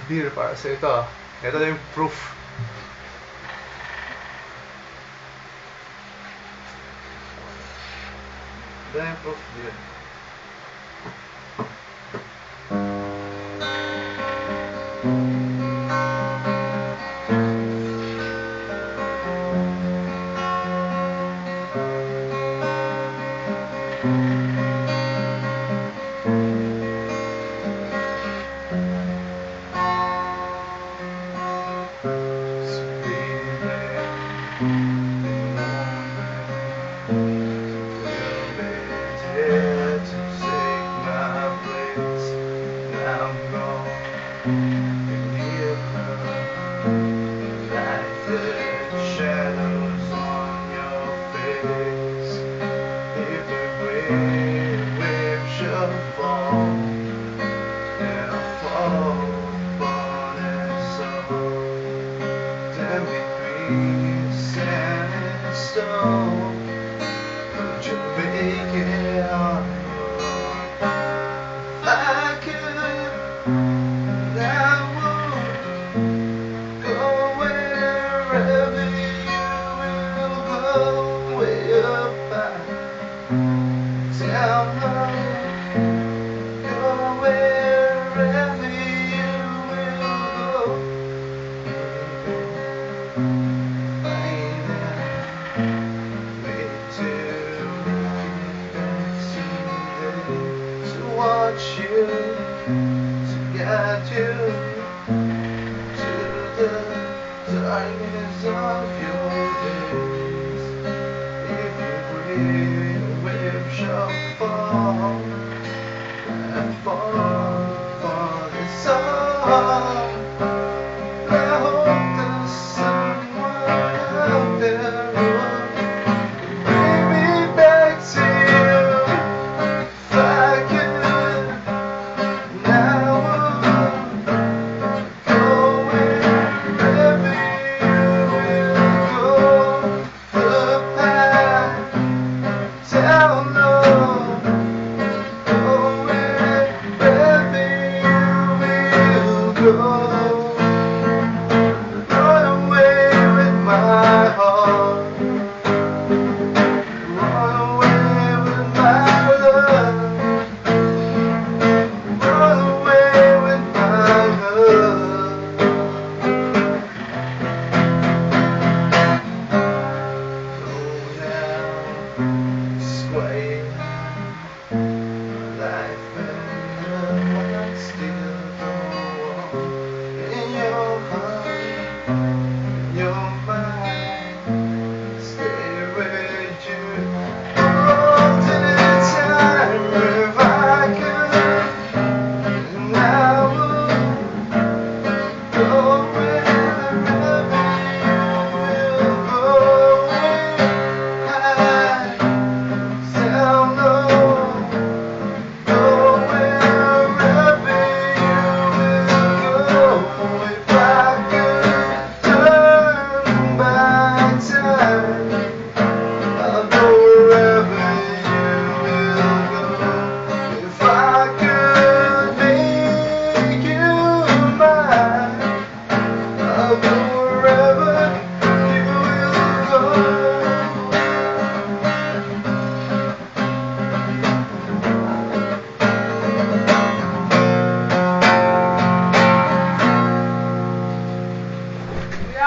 beer para sa ito. Ito na yung proof. Ito na yung proof beer. Could you make it on your own? If I could, I would go wherever you will go, way up high, down low, go wherever you will go. Want you to guide you to the darkness of your days. If you wave shall fall and fall for the sun. I hope there's someone out there who will bring me back to you. If I could,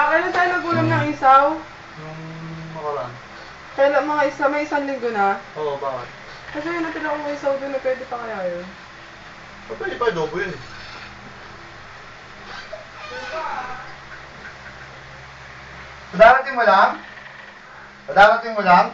Kailan tayo nagulam ng isaw? Nung nakaraan. Kailan mga isa? May isang linggo na? Oo, bakit? Kasi yun natin akong isaw doon na pwede pa kaya yun. Pwede pa, adobo yun. Padarating mo lang? Padarating mo lang?